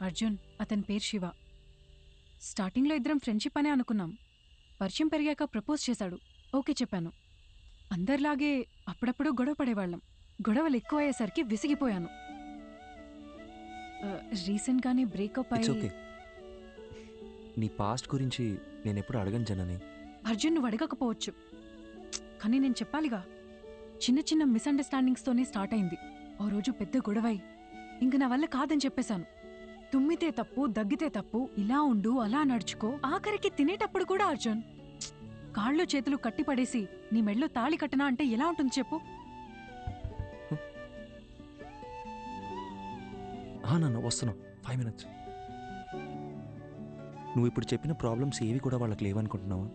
అర్జున్, అతని పేరు శివ. స్టార్టింగ్లో ఇద్దరం ఫ్రెండ్షిప్ అనే అనుకున్నాం. పరిచయం పెరిగాక ప్రపోజ్ చేశాడు. ఓకే చెప్పాను. అందరిలాగే అప్పుడప్పుడు గొడవ పడేవాళ్ళం. గొడవలు ఎక్కువయ్యేసరికి విసిగిపోయాను. రీసెంట్గానే బ్రేకప్ ఇట్స్ అయి... ఓకే. నీ పాస్ట్ గురించి నేనెప్పుడు అడగను జనని. అర్జున్, నువ్వు అడగకపోవచ్చు, కానీ నేను చెప్పాలిగా. చిన్న చిన్న మిస్అండర్స్టాండింగ్స్తోనే స్టార్ట్ అయింది. ఓ రోజు పెద్ద గొడవై ఇంక నా వల్ల కాదని చెప్పేశాను. తుమ్మితే తప్పు, దగ్గితే తప్పు, ఇలా ఉండు, అలా నడుచుకో, ఆఖరికి తినేటప్పుడు కూడా అర్జున్ కాళ్ళు చేతులు కట్టిపడేసి నీ మెళ్ళో తాళి కట్టనా అంటే ఎలా ఉంటుంది చెప్పు? నాన్న వస్తున్నావు, 5 minutes. నువ్వు ఇప్పుడు చెప్పిన ప్రాబ్లమ్స్ ఏవి కూడా వాళ్ళకి లేవనుకుంటున్నావా?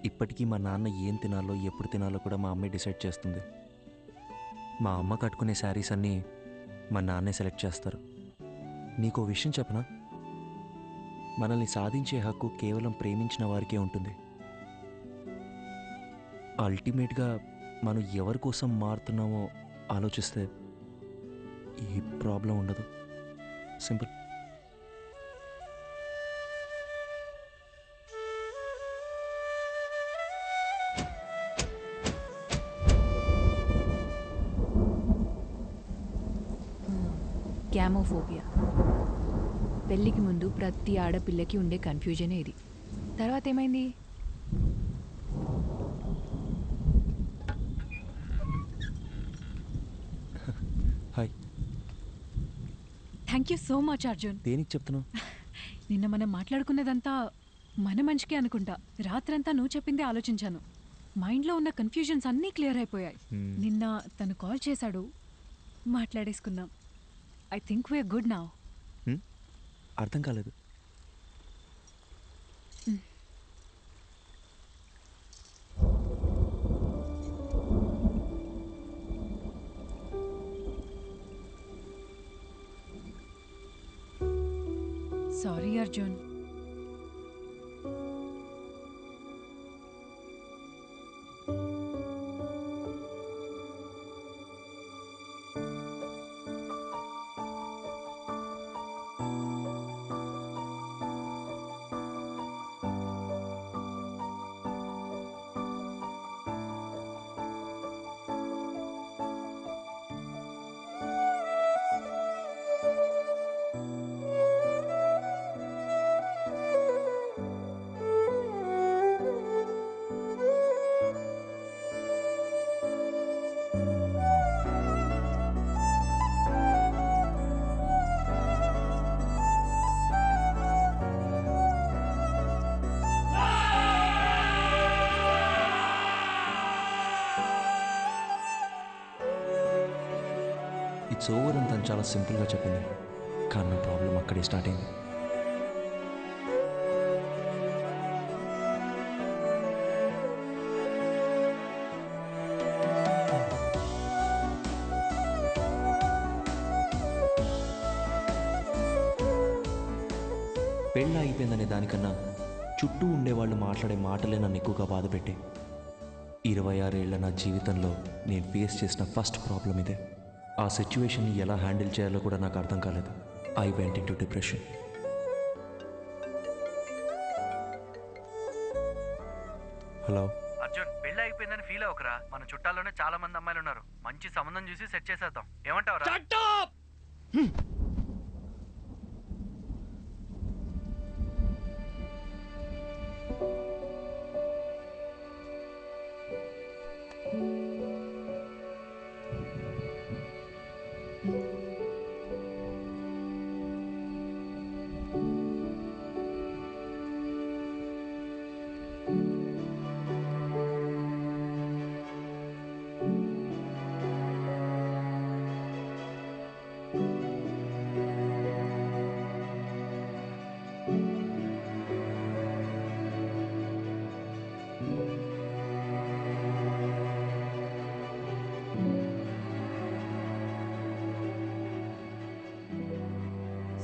ఇప్పటికీ మా నాన్న ఏం తినాలో ఎప్పుడు తినాలో కూడా మా అమ్మే డిసైడ్ చేస్తుంది. మా అమ్మ కట్టుకునే శారీస్ అన్నీ మా నాన్నే సెలెక్ట్ చేస్తారు. నీకో విషయం చెప్పనా? మనల్ని సాధించే హక్కు కేవలం ప్రేమించిన వారికే ఉంటుంది. అల్టిమేట్గా మనం ఎవరి కోసం మారుతున్నామో ఆలోచిస్తే ఏ ప్రాబ్లం ఉండదు. సింపుల్. గ్యామోఫోబియా. పెళ్ళికి ముందు ప్రతి ఆడపిల్లకి ఉండే కన్ఫ్యూజనే ఇది. తర్వాత ఏమైంది? Hi. Thank you so much Arjun. దేనికి చెప్తున్నావు? నిన్న మనం మాట్లాడుకున్నదంతా మన మంచికే అనుకుంటా. రాత్రంతా నువ్వు చెప్పిందే ఆలోచించాను. మైండ్లో ఉన్న కన్ఫ్యూజన్స్ అన్నీ క్లియర్ అయిపోయాయి. నిన్న తను కాల్ చేశాడు, మాట్లాడేసుకున్నాం. I think we're good now. అర్థం కాలేదు. సారీ అర్జున్. ఇట్స్ ఓవర్ అని తను చాలా సింపుల్గా చెప్పింది, కానీ నా ప్రాబ్లం అక్కడే స్టార్ట్ అయింది. పెళ్ళి అయిపోయిందనే దానికన్నా చుట్టూ ఉండేవాళ్ళు మాట్లాడే మాటలే నన్ను ఎక్కువగా బాధపెట్టే. 26 ఏళ్ల నా జీవితంలో నేను ఫేస్ చేసిన ఫస్ట్ ప్రాబ్లం ఇదే. ఆ సిచ్యువేషన్ని ఎలా హ్యాండిల్ చేయాలో కూడా నాకు అర్థం కాలేదు. I went into depression. Hello Arjun, పెళ్లి అయిపోయిందని ఫీల్ అవ్వకరా. మన చుట్టాల్లోనే చాలా మంది అమ్మాయిలు ఉన్నారు. మంచి సంబంధం చూసి సెట్ చేసేద్దాం. ఏమంటావురా?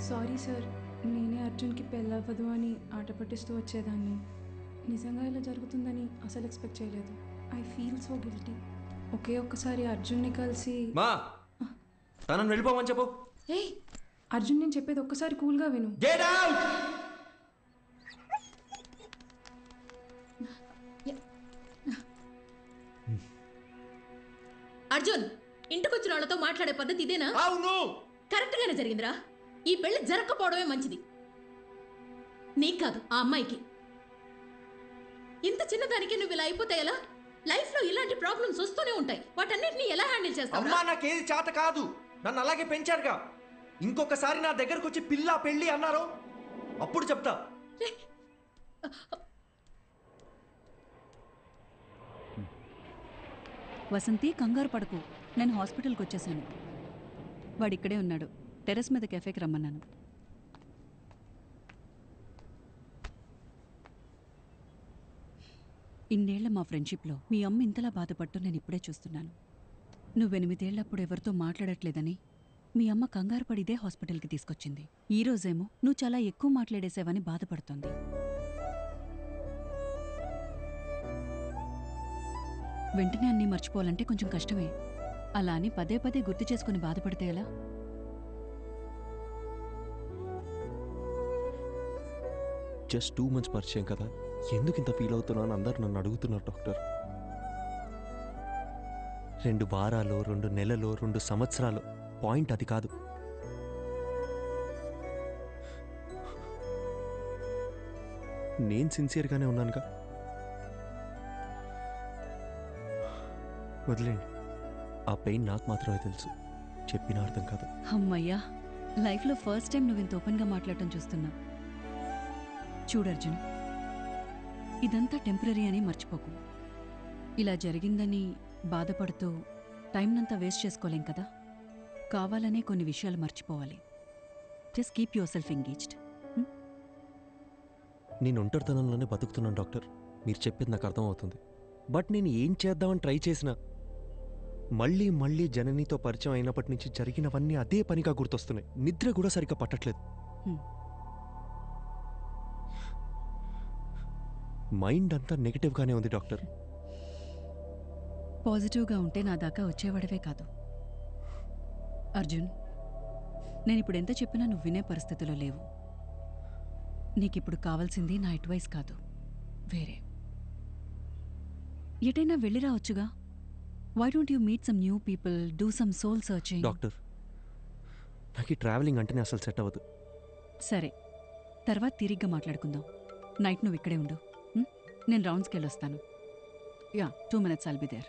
సారీ సార్, నేనే అర్జున్కి పెళ్ళవ్వదు అని ఆట పట్టిస్తూ వచ్చేదాన్ని. నిజంగా ఇలా జరుగుతుందని అసలు ఎక్స్పెక్ట్ చేయలేదు. I feel so guilty. ఒకే ఒక్కసారి అర్జున్ని కలిసి మా తనని వెళ్ళిపోమని చెప్పు. ఏయ్, అర్జున్ నేను చెప్పేది ఒక్కసారి కూల్గా విను. అర్జున్, ఇంటికొచ్చిన వాళ్ళతో మాట్లాడే పద్ధతి ఇదేనా? అవును, కరెక్ట్ గానే జరిగిందిరా. ఈ పెళ్లి జరగకపోవడమే మంచిది. నీకు కాదు, ఆ అమ్మాయికి. ఇంత చిన్నదానికి నువ్వు ఇలా అయిపోతే ఎలా? లైఫ్ లో ఇలాంటి ప్రాబ్లమ్స్ వస్తూనే ఉంటాయి. వాటన్నిటిని ఎలా హ్యాండిల్ చేస్తావు? అమ్మా నాకేది చేత కాదు. నన్ను అలాగే పెంచారుగా. ఇంకొకసారి నా దగ్గరకు వచ్చి పిల్ల పెళ్ళి అన్నారు, అప్పుడు చెప్తా. వసంతి, కంగారు పడకు. నేను హాస్పిటల్కి వచ్చేసాను. వాడిక్కడే ఉన్నాడు. టెర్రస్ మీద కెఫేకి రమ్మన్నాను. ఇన్నేళ్ల మా ఫ్రెండ్షిప్లో మీ అమ్మ ఇంతలా బాధపడుతూ నేను ఇప్పుడే చూస్తున్నాను. నువ్వు 8 ఏళ్లప్పుడు ఎవరితో మాట్లాడట్లేదని మీ అమ్మ కంగారు పడి ఇదే హాస్పిటల్కి తీసుకొచ్చింది. ఈ రోజేమో నువ్వు చాలా ఎక్కువ మాట్లాడేసావని బాధపడుతోంది. వెంటనే అన్నీ మర్చిపోవాలంటే కొంచెం కష్టమే. అలా అని పదే పదే గుర్తు చేసుకుని బాధపడితే ఎలా? జస్ట్ 2 months పరిచయం కదా, ఎందుకు ఇంత ఫీల్ అవుతున్నాను అందరు నన్ను అడుగుతున్నారు డాక్టర్. 2 వారాలు, 2 నెలలు, 2 సంవత్సరాలు, పాయింట్ అది కాదు. నేను సిన్సియర్గానే ఉన్నానుగా. వదిలేండి, ఆ పెయిన్ నాకు మాత్రమే తెలుసు, చెప్పిన అర్థం కాదు. అమ్మయ్యా, లైఫ్లో ఫస్ట్ టైం నువ్వు ఇంత ఓపెన్గా మాట్లాడటం చూస్తున్నా. చూడు అర్జున్, ఇదంతా టెంపరీ అని మర్చిపోకు. ఇలా జరిగిందని బాధపడుతూ టైంనంతా వేస్ట్ చేసుకోలేం కదా. కావాలనే కొన్ని విషయాలు మర్చిపోవాలి. Just keep your self engaged. నేను ఒంటరితనంలోనే బతుకుతున్నాను డాక్టర్, మీరు చెప్పేది నాకు అర్థమవుతుంది. బట్ నేను ఏం చేద్దామని ట్రై చేసినా మళ్ళీ మళ్ళీ జననితో పరిచయం అయినప్పటి నుంచి జరిగినవన్నీ అదే పనిగా గుర్తొస్తున్నాయి. నిద్ర కూడా సరిగ్గా పట్టట్లేదు. మైండ్ అంతా నెగిటివ్గానే ఉంది డాక్టర్. పాజిటివ్గా ఉంటే నా దాకా వచ్చేవాడవే కాదు. అర్జున్, నేను ఇప్పుడు ఎంత చెప్పినా నువ్వు వినే పరిస్థితిలో లేవు. నీకిప్పుడు కావాల్సింది నా అడ్వైస్ కాదు, వేరే. ఎటైనా వెళ్ళి రావచ్చుగా. Why don't you meet some new people, do some soul searching? Doctor, నాకు ఈ ట్రావెలింగ్ అంటేనే అసలు సెట్ అవ్వదు. సరే, తర్వాత తిరిగ్గా మాట్లాడుకుందాం. నైట్ నువ్వు ఇక్కడే ఉండు. నేను రౌండ్స్కి వెళ్ళొస్తాను. Yeah, 2 minutes I'll be there.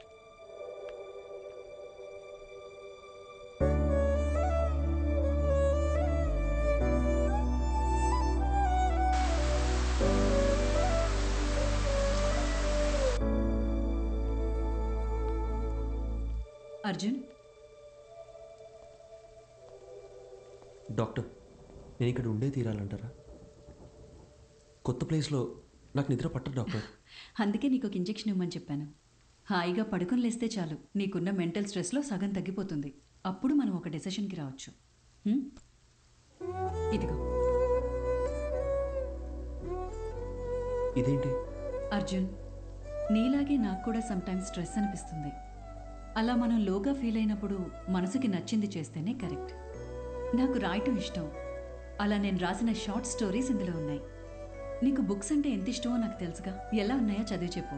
Arjun, doctor, నేను ఇక్కడ ఉండే తీరాలంటారా? కొత్త ప్లేస్లో నాకు నిద్ర పట్టదు డాక్టర్. అందుకే నీకు ఒక ఇంజెక్షన్ ఇవ్వమని చెప్పాను. హాయిగా పడుకొని లేస్తే చాలు, నీకున్న మెంటల్ స్ట్రెస్లో సగం తగ్గిపోతుంది. అప్పుడు మనం ఒక డెసిషన్కి రావచ్చు. ఇదిగో. ఇదేంటి? అర్జున్, నీలాగే నాకు కూడా సమ్టైమ్స్ స్ట్రెస్ అనిపిస్తుంది. అలా మనం లోగా ఫీల్ అయినప్పుడు మనసుకి నచ్చింది చేస్తేనే కరెక్ట్. నాకు రాయటం ఇష్టం. అలా నేను రాసిన షార్ట్ స్టోరీస్ ఇందులో ఉన్నాయి. నీకు బుక్స్ అంటే ఎంత ఇష్టమో నాకు తెలుసుగా. ఎలా ఉన్నాయో చదివి చెప్పు.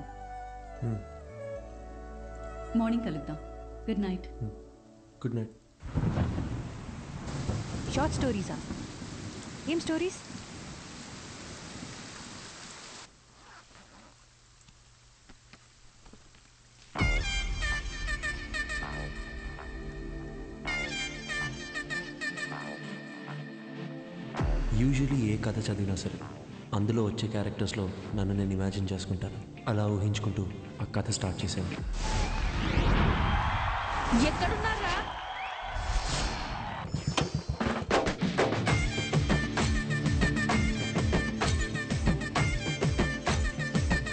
మార్నింగ్ కలుద్దాం. Good night. Good night. Short స్టోరీసా? ఏం స్టోరీస్? యూజువలీ ఏ కథ చదివినా సరే అందులో వచ్చే క్యారెక్టర్స్లో నన్ను నేను ఇమాజిన్ చేసుకుంటాను. అలా ఊహించుకుంటూ ఆ కథ స్టార్ట్ చేశాను. ఎక్కడున్నారా?